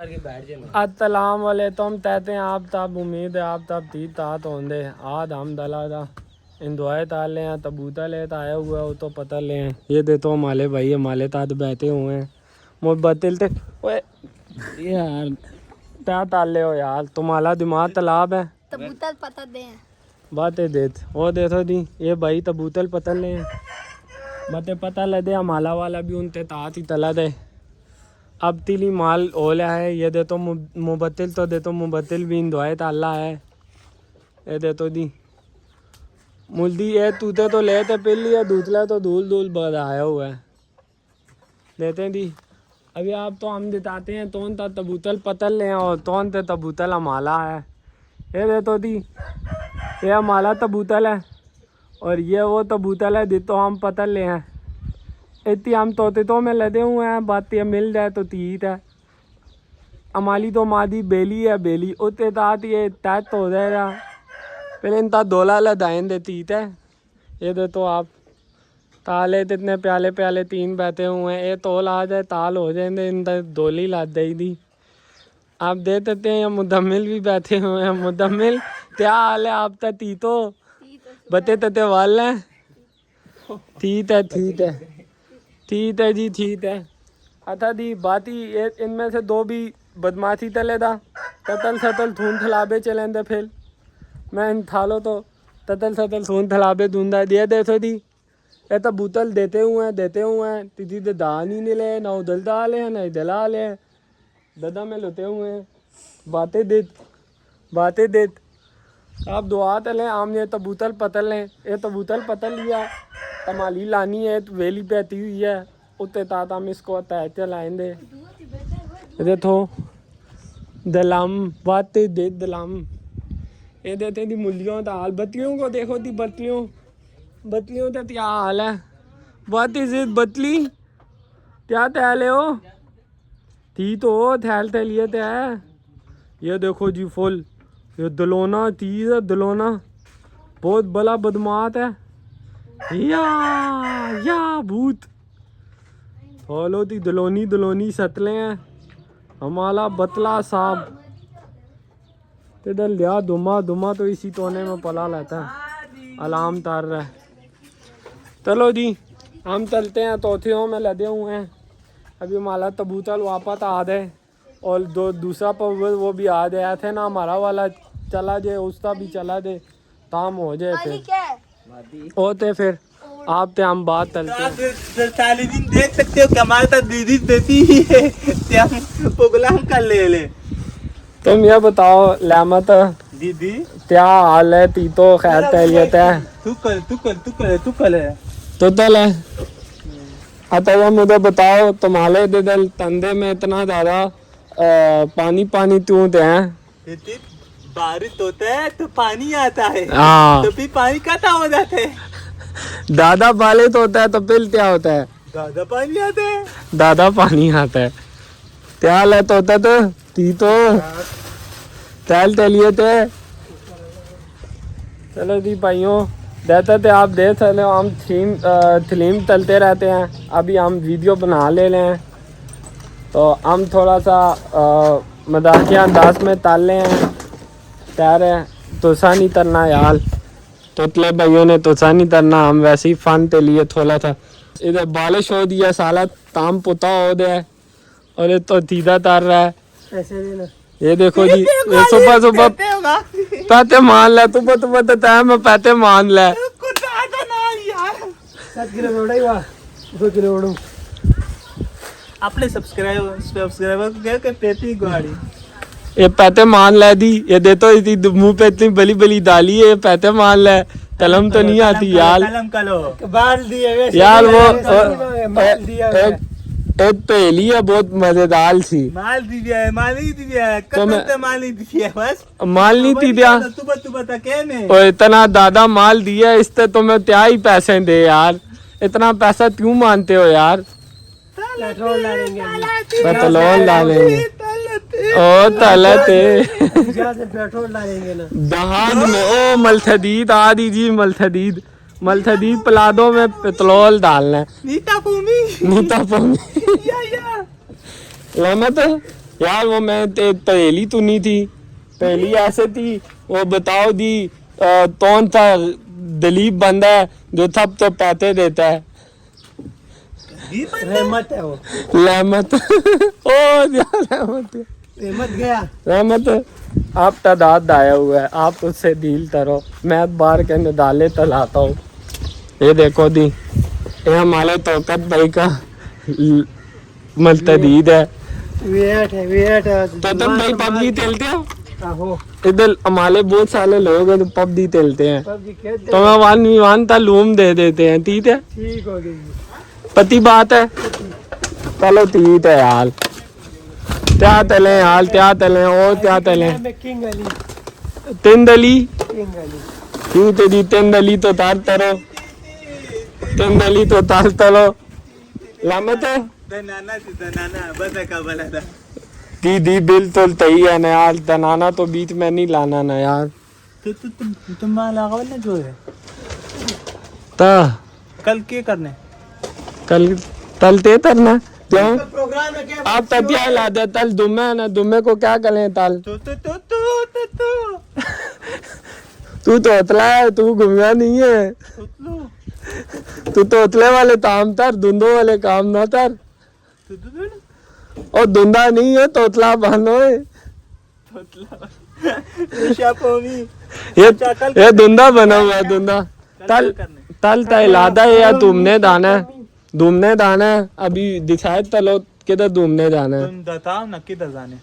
अस्सलाम वालेकुम कहते हैं आप तब उम्मीद है आप तब तीत तात होंदे आज हम दला दा इन दुआए ताल ले हैं तबूता ले आया हुआ है वो तो पता ले हैं ये दे तो हमारे भाई हमारे तात बैठे हुए हैं मोहब्बतिल ते ओए यार क्या ताले हो यार तुम्हारा दिमाग तालाब है तबूतल पता दे बातें देत वो देखो दी ये भाई तबूतल पता ले हैं बातें पता ले दे हमारा वाला भी उनते तात ही तला दे अब तिली माल ओला है ये दे तो मुबत्तिल तो दे तो मुबत्तिल भी इन दुआए ताला है ये दे तो दी मुल्दी ये तूते तो लेते पिल्ली है दूसरा तो धूल धूल बढ़ाया हुआ है देते दी अभी आप तो हम दिताते हैं तोन ता तबूतल पतल ले और तोन ते तबूतल हमारा है ये दे तो दी ये हमारा तबूतल है और ये वो तबूतल है दे तो हम पतल ले हैं इतनी हम तोते तो में लदे हुए हैं बात ये मिल जाए तो तीत है हमारी तो मादी बेली है बेली उतने तात ये तैत हो जाएगा पहले इन ता दोला लदाएं दे तीत है ये दे तो आप ताले इतने प्याले प्याले तीन बैठे हुए हैं ये तोल आ जाए ताल हो जाए इन दोली ला दे दी आप दे देते हैं मुदम्मिल भी बैठे हुए हैं मुदम्मिल क्या हाल है आप ता तीतो बते तते वाल है ठीक है ठीक है ठीक है जी ठीक है अथा दी बाती इनमें से दो भी बदमाशी तले दा ततल सतल थून थलाबे चलेंदे फिर मैं इन थालो तो ततल सतल थून थलाबे दूंदा दिए दे थो दी ये तो बोतल देते हुए हैं तीदी दे दान ही नहीं ले ना उदल दाल है ना इधला ले ददा में लुटे हुए हैं बातें देत आप दुआ तले आम ये तो बोतल पतल लें ये तो बोतल पतल लिया तमाली लानी है तो वेली पैती हुई है उत्ते ताता में इसको तय चलाएंगे ये तो दलाम बातें दे दलाम ये देते दी मुलियों का हाल बत्तियों को देखो दी बत्तियों का क्या हाल है बात जिद बतली क्या तैल है हो थी तो थैल थैलिए तो है ये देखो जी फुल ये दलोना चीज़ है दलोना बहुत बड़ा बदमाश है या भूत फॉलो दी दलोनी सतले हैं हमारा बतला साहब इधर लिया दुमा तो इसी तोने में पला लेता है अलार्म तार रहा है चलो जी हम चलते हैं तोथियों में लदे हुए हैं अभी हमारा तबूतल वापस आ गए और दूसरा पवन वो भी आ गया थे ना हमारा वाला चला जाए उसका भी चला दे काम हो जाए फिर होते फिर आप ते हम बात चलते दिन देख सकते हो कमाल तक दीदी देती ही है प्रोग्राम कर ले तुम ये बताओ लामत दीदी क्या हाल है तीतो खैर तैलियत है तू कल है तो तल है अतः मुझे बताओ तुम्हारे दिल तंदे में इतना ज़्यादा पानी क्यों दे हैं बारिश होता है तो पानी आता है हाँ तो फिर पानी कटा हो जाता है दादा बालित होता है तो फिर क्या होता है दादा पानी आता है क्या लेता होता तो तीतो तैल तैलिए थे चलो जी भाइयों देते थे आप देख सकते हो हम थीम तलते रहते हैं अभी हम वीडियो बना ले रहे हैं तो हम थोड़ा सा मजाकिया अंदाज में ताल रहे हैं तैयार है तुसा नहीं तरना यार तोतले भाइयों ने तुसा नहीं तरना हम वैसे ही फन के लिए थोड़ा था इधर बारिश हो दिया साला ताम पुता हो गया है और ये तो सीधा तार रहा है ऐसे ये देखो जी ये सुबह पैते मान ले तू बता मैं पैते मान ले अपने सब्सक्राइबर को क्या करते थे गाड़ी ये पैते मान ले दी ये दे तो मुंह पे इतनी बली बली डाली है पैते मान ले कलम तो नहीं आती यार यार वो एक पहेली है बहुत मजेदार थी माल नहीं दिया बस माल नहीं दी दिया तू बता क्या में और इतना दादा माल दिया इससे तुम्हें क्या ही पैसे दे यार इतना पैसा क्यों मानते हो यार पेट्रोल डालेंगे ओ तलते पेट्रोल डालेंगे ना जहाज में ओ मलथदीद आ दीजिए मलथदीद पलादों में पेट्रोल डालना है नीता पौमी लामत यार वो मैं पहेली तो नहीं थी, पहेली ऐसे थी, वो बताओ दी कौन सा दलीप बंदा है जो थप थप पैसे देता है? रहमत है वो, रहमत। ओ यार रहमत, रहमत गया। रहमत आप तादाद आया हुआ है, आप उससे डील करो, मैं बाहर के नदाले तलाता हूँ। ये देखो दी, ये हमारे तौकत भाई का मुल्तदीद है। वेट है तौकत भाई पबजी खेलते हो? आहो इधर हमारे बहुत सारे लोग हैं जो पबजी खेलते हैं, पबजी खेलते तो मैं 1v1 तलूम दे देते हैं, ठीक है? ठीक हो गई। पति बात है, चलो ठीक है यार, क्या तले यार, क्या तले और क्या तले? मैं किंग अली, तीन दली किंग अली। क्यों तेरी तीन दली तो तार तरो, तीन दली तो तार तरो, लामत है दनाना बस का बला था। दी बिल तो तही है ना यार, दनाना तो बीच में नहीं लाना ना यार। तो तुम माला ना जो है ता कल क्या करने? कल तलते तरना क्यों? प्रोग्राम है क्या? आप तबिया ला दे, तल दुमे है ना, दुमे को क्या करें तल? तो तू तो उतला है, तू घूमया नहीं है, तू तो उतले वाले काम तर, धुंधो वाले काम ना तर। और धुंधा नहीं है तो उतला बनो है, ये धुंधा बना हुआ है, धुंधा। तल तल तलादा है या तुमने दाना है, घूमने दाना है, अभी दिखाए तलो किधर घूमने जाना है? तुम बताओ ना किधर जाने?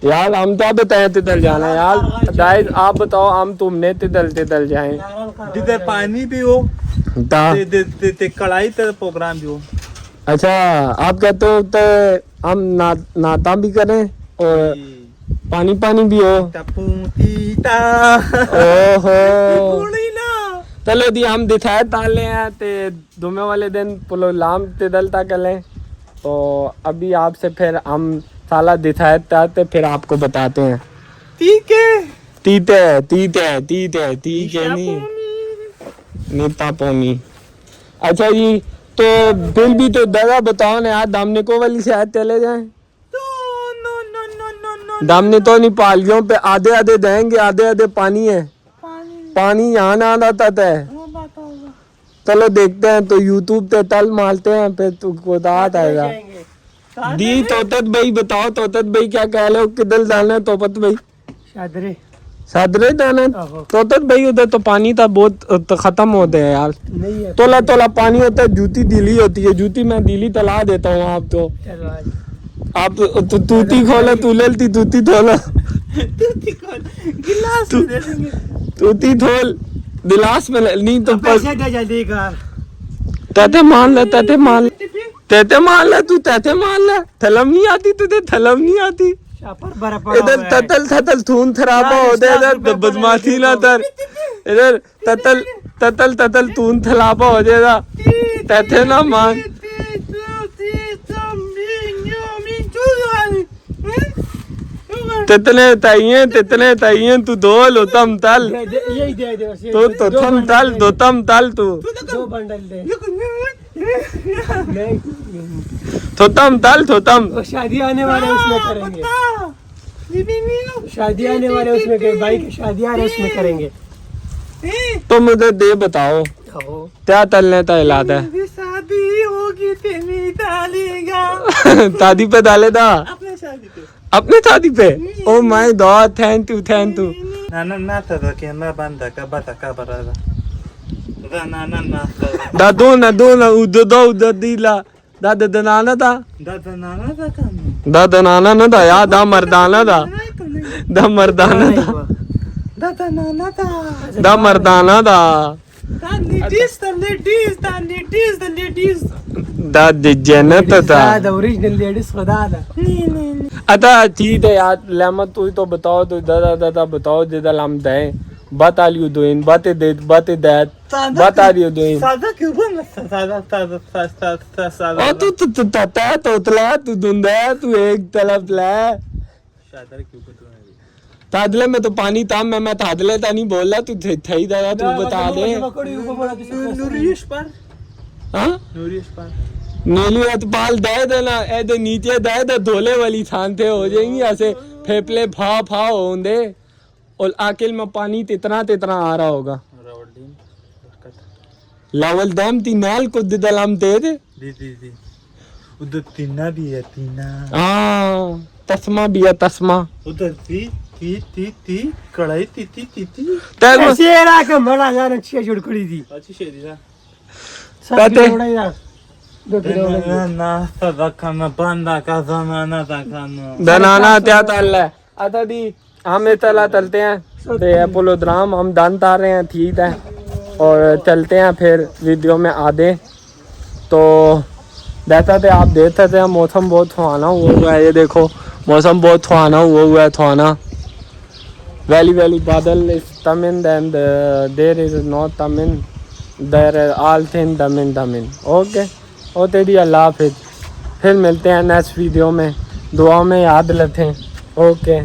यार हम तो बताए तितल जाना है यार, गाइस आप बताओ, हम तुमने तितल जाए जिधर पानी भी हो, कढ़ाई तर प्रोग्राम भी हो। अच्छा आप कहते हो तो हम नाता भी करें और पानी भी हो। ओहो चलो दी हम दिखाए ताले हैं ते दुमे वाले दिन प्रोग्राम तिदल तक लें, तो अभी आपसे फिर हम साला दिखाए ताते फिर आपको बताते हैं। ठीक है तीते नहीं नीता पोनी। अच्छा जी, तो बिल भी तो दादा बताओ ना यार, दामने को वाली शायद चले जाएं? दामने तो नहीं, पालियों पे आधे आधे देंगे, आधे आधे पानी है, पानी यहाँ ना आता है। चलो देखते हैं, तो यूट्यूब पे तल मारते हैं, फिर तुमको दात आएगा। दी तोतत भाई बताओ, तोतत भाई क्या कह रहे हो, किधर जाना है तोपत भाई? सादरे जाना है तोतत भाई, उधर तो पानी था बहुत, तो खत्म होते हैं यार, तोला तोला पानी होता है, जूती दिली होती है, जूती मैं दिली तला देता हूँ। आप तूती खोलो, तू लेती तूती खोलो, तूती थोल गिलास में नहीं तो पैसे दे जल्दी कर। तैते मान ले, तैते मान ले, तू तैते मान ले, थलम नहीं आती तुझे, थलम नहीं आती। इधर ततल थून थरापा होते, इधर बदमाशी ना तर, इधर ततल थून थलापा हो जाएगा, तैते ना मान। तितने ताइये तू धोल होतम तल, तो थम तल तू दो बंडल दे। थोतम तल थोतम। शादी आने वाले उसमें करेंगे, शादी आने वाले उसमें करेंगे, भाई की शादी आ रही उसमें करेंगे। तो मुझे दे बताओ क्या तलने का इलाज है? शादी होगी तेरी डालेगा। शादी पे डालेगा, अपने शादी पे, अपने शादी पे। Oh my God, thank you ना था कि ना बंदा का बता का बरादा ना दादो ना उदो दीला दादा नाना था, दादा नाना ना था यार, दा मर्दाना था, दा मर्दाना था दा जन्नत था, ओरिजिनल लेडीज खुदा था। अच्छा ठीक है यार, लेमत तू तो बताओ, तो दादा बताओ, जिधर हम दें बता लियो दोइन, बातें दे बता लियो दोइन। सादा क्यों बन सादा? ओ तू तता तोतला, तू दुंदा, तू एक तरफ ला सादा क्यों बन? तादले में तो पानी था, मैं तादले था नहीं बोल रहा, तू थई दादा, तू बता दे। नूरिश पर, हाँ नूरिश पर नीली अतपाल दे देना ऐसे नीचे दे दे धोले वाली छानते हो जाएंगी ऐसे फेफले फा फा होंगे और आकिल में पानी तितना तितना आ रहा होगा लावल डैम तीनाल को दिदलाम दे दे दी उधर तीना भी है तीना हाँ तस्मा भी है तस्मा उधर ती कढ़ाई ती तेरे शेरा के बड़ा यार अच्छी जुड़कड़ी थी अच्छी शेरी था कहते नाश्ता था खाना बंदा का जमाना था खाना दनाना त्या तल है आता दी हम तला तलते हैं ते अपोलो ड्राम हम दान तार रहे हैं ठीक है और चलते हैं फिर वीडियो में आधे तो जैसा थे आप देख सकते हैं मौसम बहुत सुहाना हुआ है ये देखो मौसम बहुत सुहाना हुआ है सुहाना वैली बादल इज तमिन एंड देयर इज नॉट तमिन देयर ऑल थिंग तमिन ओके ओ तेरी अल्लाह हाफिज़ फिर मिलते हैं नेक्स्ट वीडियो में दुआ में याद रखें ओके